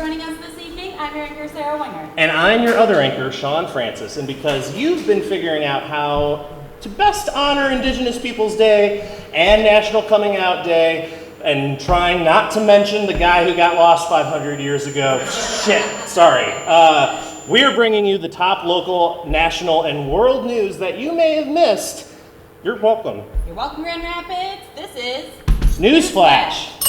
joining us this evening. I'm your anchor, Sarah Wenger. And I'm your other anchor, Sean Francis. And because you've been figuring out how to best honor Indigenous Peoples Day and National Coming Out Day, and trying not to mention the guy who got lost 500 years ago. Shit, sorry. We are bringing you the top local, national, and world news that you may have missed. You're welcome. You're welcome, Grand Rapids. This is NewsFlash.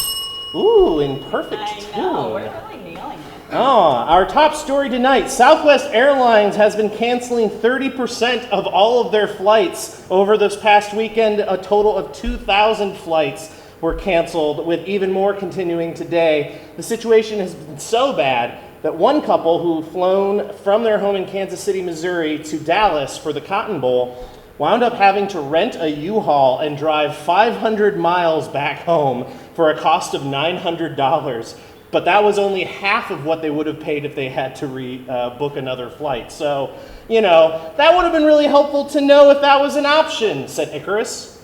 Ooh, in perfect tune. I know, we're really nailing it. Our top story tonight, Southwest Airlines has been canceling 30% of all of their flights over this past weekend. A total of 2,000 flights were canceled, with even more continuing today. The situation has been so bad that one couple who flown from their home in Kansas City, Missouri to Dallas for the Cotton Bowl wound up having to rent a U-Haul and drive 500 miles back home for a cost of $900. But that was only half of what they would have paid if they had to book another flight. So, that would have been really helpful to know if that was an option, said Icarus.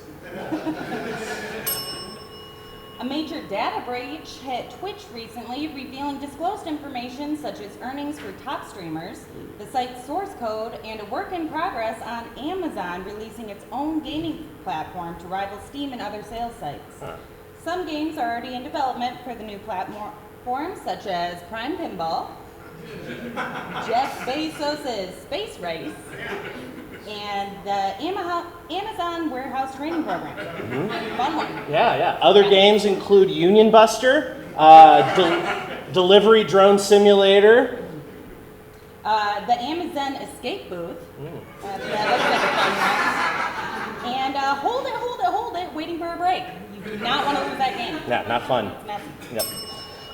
A major data breach hit Twitch recently, revealing disclosed information such as earnings for top streamers, the site's source code, and a work in progress on Amazon releasing its own gaming platform to rival Steam and other sales sites. Some games are already in development for the new platforms, such as Prime Pinball, Jeff Bezos' Space Race, and the Amazon Warehouse Training Program. Fun one. Yeah. Other games include Union Buster, Delivery Drone Simulator, the Amazon Escape Booth. That looks like a fun one. And hold it, waiting for a break. You do not want to lose that game. Yeah, not fun. It's messy. Yep.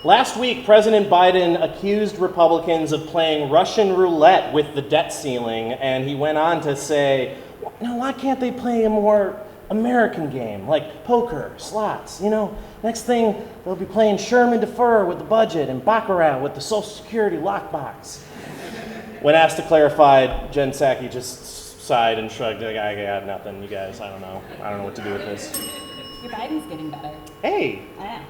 Last week, President Biden accused Republicans of playing Russian roulette with the debt ceiling, and he went on to say, why can't they play a more American game, like poker, slots? Next thing, they'll be playing Sherman Defer with the budget and Baccarat with the Social Security lockbox. When asked to clarify, Jen Psaki just sighed and shrugged, like, I got nothing, you guys, I don't know what to do with this. Your Biden's getting better. Hey! I know.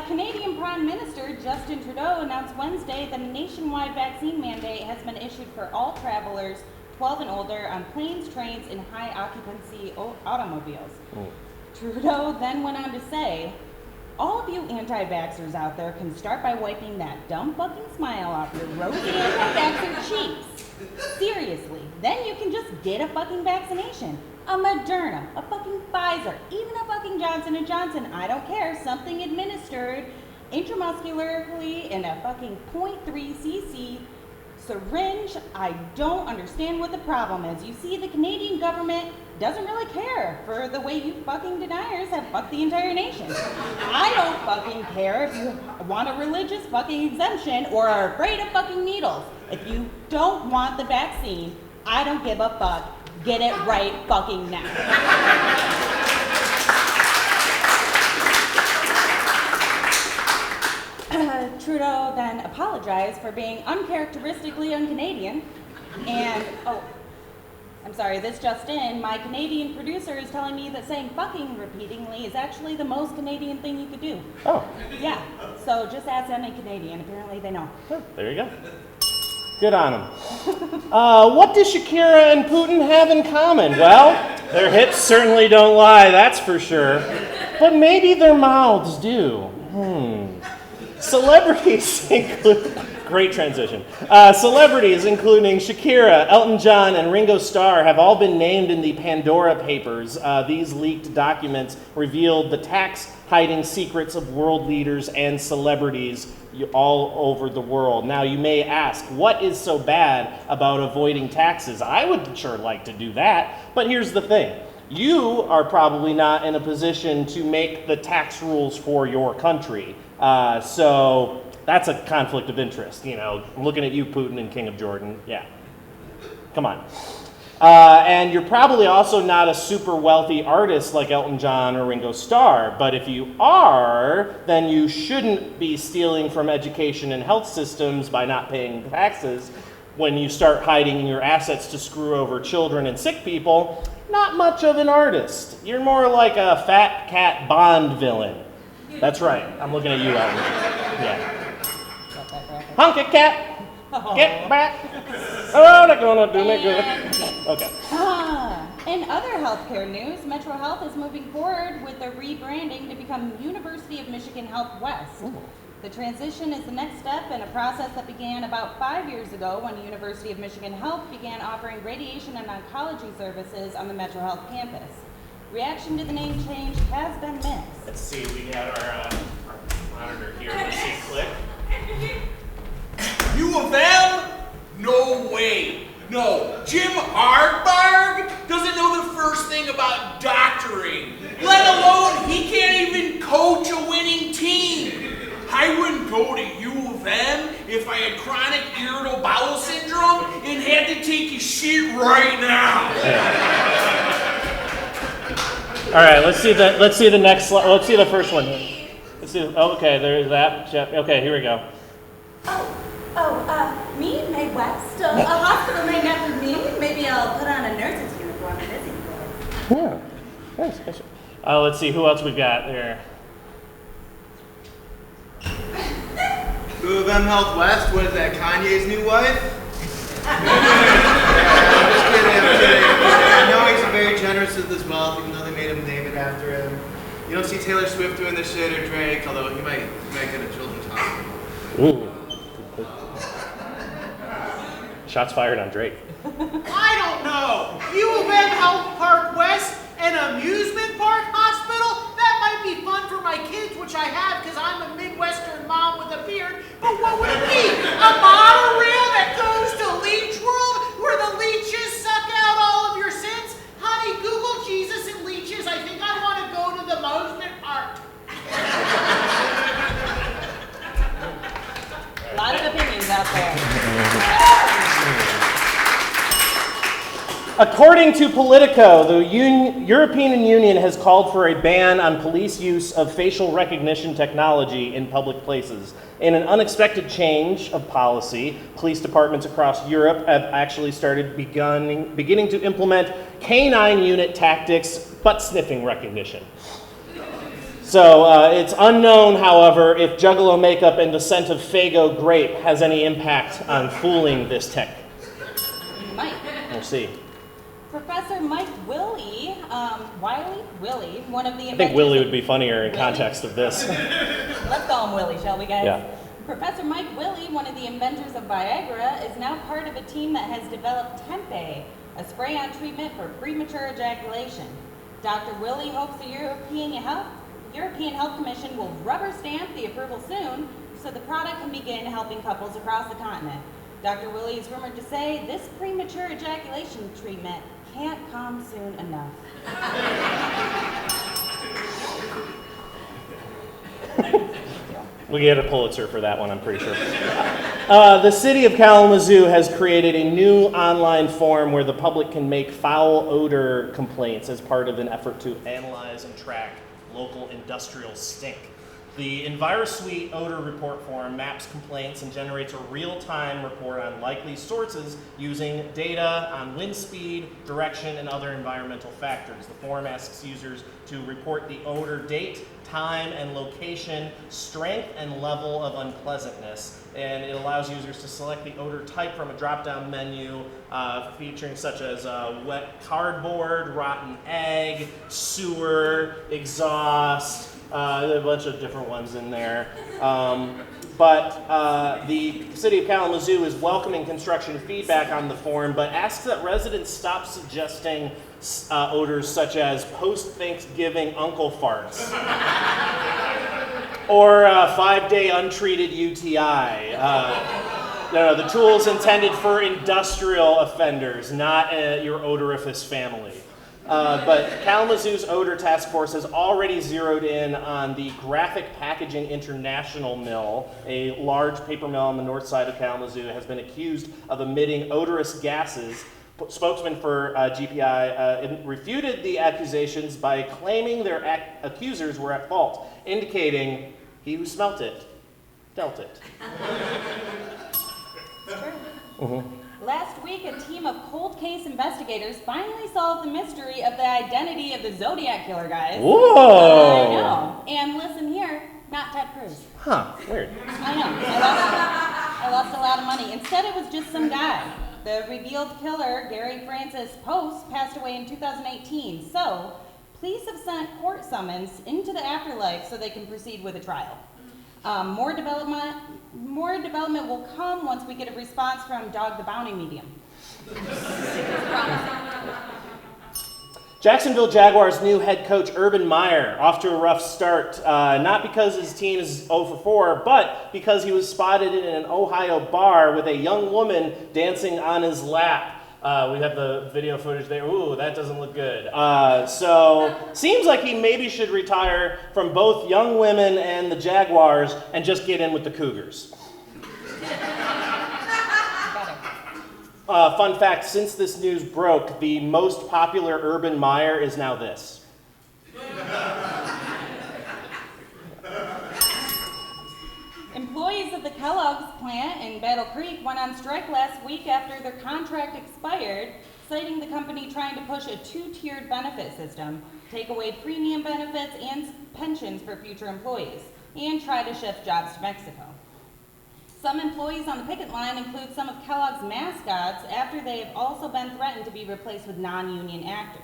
Canadian Prime Minister Justin Trudeau announced Wednesday that a nationwide vaccine mandate has been issued for all travelers 12 and older on planes, trains, and high-occupancy automobiles. Trudeau then went on to say, all of you anti-vaxxers out there can start by wiping that dumb fucking smile off your rosy anti-vaxxer cheeks. Seriously, then you can just get a fucking vaccination. A Moderna, a fucking Pfizer, even a fucking Johnson & Johnson, I don't care, something administered intramuscularly in a fucking 0.3 cc syringe. I don't understand what the problem is. You see, the Canadian government doesn't really care for the way you fucking deniers have fucked the entire nation. I don't fucking care if you want a religious fucking exemption or are afraid of fucking needles. If you don't want the vaccine, I don't give a fuck. Get it right fucking now. Trudeau then apologized for being uncharacteristically un-Canadian. And, I'm sorry, this just in. My Canadian producer is telling me that saying fucking repeatedly is actually the most Canadian thing you could do. Oh. Yeah, so just ask any Canadian. Apparently they know. Oh, there you go. Good on them. What do Shakira and Putin have in common? Well, their hips certainly don't lie, that's for sure. But maybe their mouths do. Celebrities include... Great transition. Celebrities including Shakira, Elton John, and Ringo Starr have all been named in the Pandora Papers. These leaked documents revealed the tax-hiding secrets of world leaders and celebrities all over the world. Now, you may ask, what is so bad about avoiding taxes? I would sure like to do that, but here's the thing. You are probably not in a position to make the tax rules for your country. So that's a conflict of interest. I'm looking at you, Putin and King of Jordan. Yeah. Come on. And you're probably also not a super wealthy artist like Elton John or Ringo Starr, but if you are, then you shouldn't be stealing from education and health systems by not paying taxes. When you start hiding your assets to screw over children and sick people, not much of an artist. You're more like a fat cat Bond villain. That's right. I'm looking at you, Elton. Yeah. that graphic. Honk it, cat. Get back. Oh, they're gonna do me good. Okay. In other healthcare news, Metro Health is moving forward with their rebranding to become University of Michigan Health West. Ooh. The transition is the next step in a process that began about 5 years ago when the University of Michigan Health began offering radiation and oncology services on the Metro Health campus. Reaction to the name change has been mixed. Let's see, we got our monitor here. Let's see, click. U of M? No way. No, Jim Hardbarg doesn't know the first thing about doctoring, let alone he can't even coach a winning team. I wouldn't go to U of M if I had chronic irritable bowel syndrome and had to take a shit right now. All right, let's see the next slide. Let's see the first one. Let's see. Oh, okay, there's that. Okay, here we go. Me, May West, a hospital named after me. Maybe I'll put on a nurse's uniform and visit you guys. Yeah, nice. Let's see who else we got there. U of M Health West, what is that, Kanye's new wife? I'm just kidding. I know he's very generous with his wealth, even though they made him name it after him. You don't see Taylor Swift doing this shit or Drake, although he might get a children's hospital. Ooh. Shots fired on Drake. I don't know. U of M Health Park West, an amusement park hospital? That might be fun for my kids, which I have because I'm a Midwestern mom with a beard. But what would it be? A monorail that goes to Leech World where the leeches suck out all of your sins? Honey, Google Jesus and leeches. I think I want to go to the amusement park. A lot of opinions out there. According to Politico, the European Union has called for a ban on police use of facial recognition technology in public places. In an unexpected change of policy, police departments across Europe have actually started beginning to implement canine unit tactics, butt sniffing recognition. So it's unknown, however, if Juggalo makeup and the scent of Faygo grape has any impact on fooling this tech. Mike. We'll see. Professor Mike Willie, one of the I think Willie would be funnier in context of this. Let's call him Willie, shall we, guys? Yeah. Professor Mike Willie, one of the inventors of Viagra, is now part of a team that has developed Tempe, a spray-on treatment for premature ejaculation. Dr. Willie hopes the European Health Commission will rubber stamp the approval soon so the product can begin helping couples across the continent. Dr. Willie is rumored to say this premature ejaculation treatment can't come soon enough. We get a Pulitzer for that one, I'm pretty sure. The city of Kalamazoo has created a new online form where the public can make foul odor complaints as part of an effort to analyze and track local industrial stink. The EnviroSuite odor report form maps complaints and generates a real-time report on likely sources using data on wind speed, direction, and other environmental factors. The form asks users to report the odor date, time, and location, strength, and level of unpleasantness. And it allows users to select the odor type from a drop-down menu featuring such as wet cardboard, rotten egg, sewer, exhaust, a bunch of different ones in there. But the city of Kalamazoo is welcoming construction feedback on the form, but asks that residents stop suggesting odors such as post-Thanksgiving uncle farts or 5-day untreated UTI. No, the tool is intended for industrial offenders, not your odoriferous family. But Kalamazoo's Odor Task Force has already zeroed in on the Graphic Packaging International Mill, a large paper mill on the north side of Kalamazoo, has been accused of emitting odorous gases. Spokesman for GPI refuted the accusations by claiming their accusers were at fault, indicating he who smelt it, dealt it. Mm-hmm. Last week, a team of cold case investigators finally solved the mystery of the identity of the Zodiac Killer, guys. Whoa! I know. And listen here, not Ted Cruz. Huh, weird. I know. lost a lot of money. Instead, it was just some guy. The revealed killer, Gary Francis Post, passed away in 2018. So, police have sent court summons into the afterlife so they can proceed with a trial. More development will come once we get a response from Dog the Bounty Medium. Jacksonville Jaguars' new head coach, Urban Meyer, off to a rough start, not because his team is 0-4, but because he was spotted in an Ohio bar with a young woman dancing on his lap. We have the video footage there. Ooh, that doesn't look good. So, seems like he maybe should retire from both young women and the Jaguars and just get in with the Cougars. Fun fact, since this news broke, the most popular Urban Meyer is now this. Employees of the Kellogg's plant in Battle Creek went on strike last week after their contract expired, citing the company trying to push a two-tiered benefit system, take away premium benefits and pensions for future employees, and try to shift jobs to Mexico. Some employees on the picket line include some of Kellogg's mascots after they have also been threatened to be replaced with non-union actors.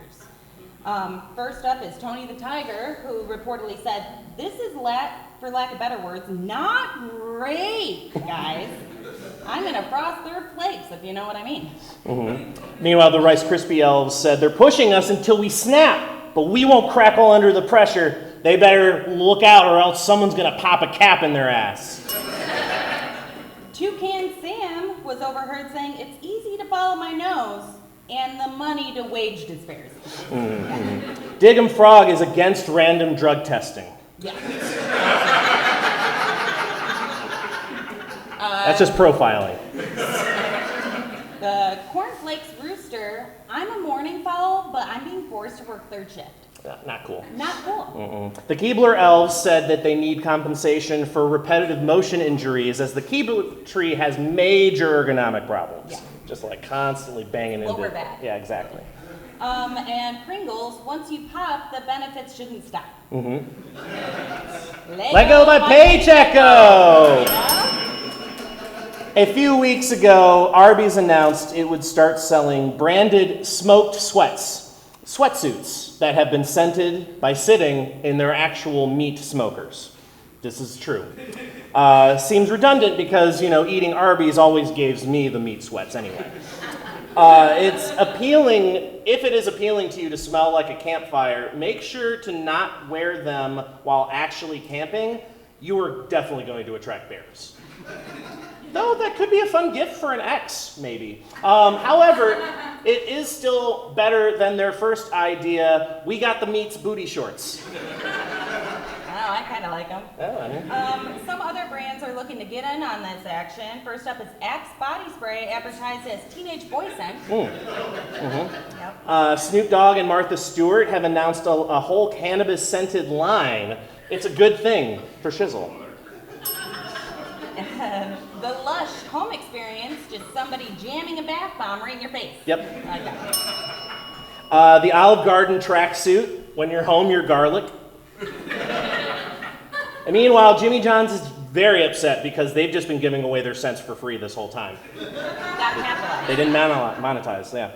First up is Tony the Tiger, who reportedly said, "This is, for lack of better words, not great, guys. I'm gonna frost their plates, if you know what I mean." Mm-hmm. Meanwhile, the Rice Krispie elves said, "They're pushing us until we snap, but we won't crackle under the pressure. They better look out or else someone's gonna pop a cap in their ass." Toucan Sam was overheard saying, "It's easy to follow my nose and the money to wage disparity." Mm-hmm. Diggum Frog is against random drug testing. Yeah. That's just profiling. The Cornflakes Rooster, "I'm a morning fowl, but I'm being forced to work third shift." Not cool. Not cool. The Keebler elves said that they need compensation for repetitive motion injuries as the Keebler tree has major ergonomic problems. Yeah. Just like constantly banging into Lower it. back. Yeah, exactly. And Pringles, "Once you pop, the benefits shouldn't stop." Mm-hmm. Lego by Paycheco! Yeah. A few weeks ago, Arby's announced it would start selling branded smoked sweatsuits that have been scented by sitting in their actual meat smokers. This is true. Seems redundant because, eating Arby's always gives me the meat sweats anyway. It's appealing, if it is appealing to you to smell like a campfire, make sure to not wear them while actually camping. You are definitely going to attract bears. Though that could be a fun gift for an ex, maybe. However, it is still better than their first idea, "We got the meat's booty shorts." Oh, I kind of like them. Oh, Some other brands are looking to get in on this action. First up is Axe Body Spray, advertised as teenage boy scent. Yep. Snoop Dogg and Martha Stewart have announced a whole cannabis-scented line. It's a good thing for shizzle. The Lush home experience, just somebody jamming a bath bomb right in your face. Yep. I got it. The Olive Garden tracksuit, "When you're home, you're garlic." And meanwhile, Jimmy John's is very upset because they've just been giving away their scents for free this whole time. Got capitalized. They didn't monetize, yeah.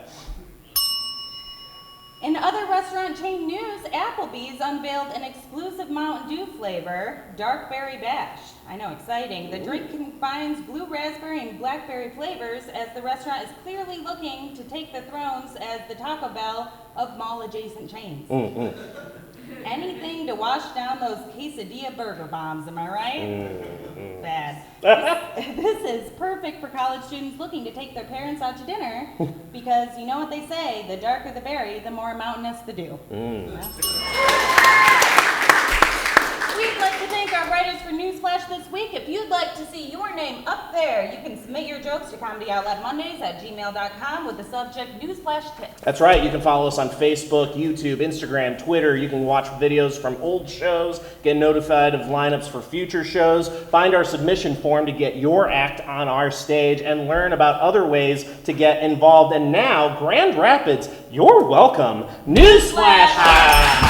In other restaurant chain news, Applebee's unveiled an exclusive Mountain Dew flavor, Dark Berry Bash. I know, exciting. The drink combines blue raspberry and blackberry flavors as the restaurant is clearly looking to take the thrones as the Taco Bell of mall-adjacent chains. Anything to wash down those quesadilla burger bombs, am I right? Bad. This is perfect for college students looking to take their parents out to dinner because you know what they say, the darker the berry, the more mountainous the dew. Yeah. We'd like to thank our writers for NewsFlash this week. If you'd like to see your name up there, you can submit your jokes to comedyoutloudmondays@gmail.com with the subject NewsFlash Tips. That's right. You can follow us on Facebook, YouTube, Instagram, Twitter. You can watch videos from old shows, get notified of lineups for future shows, find our submission form to get your act on our stage, and learn about other ways to get involved. And now, Grand Rapids, you're welcome. NewsFlash!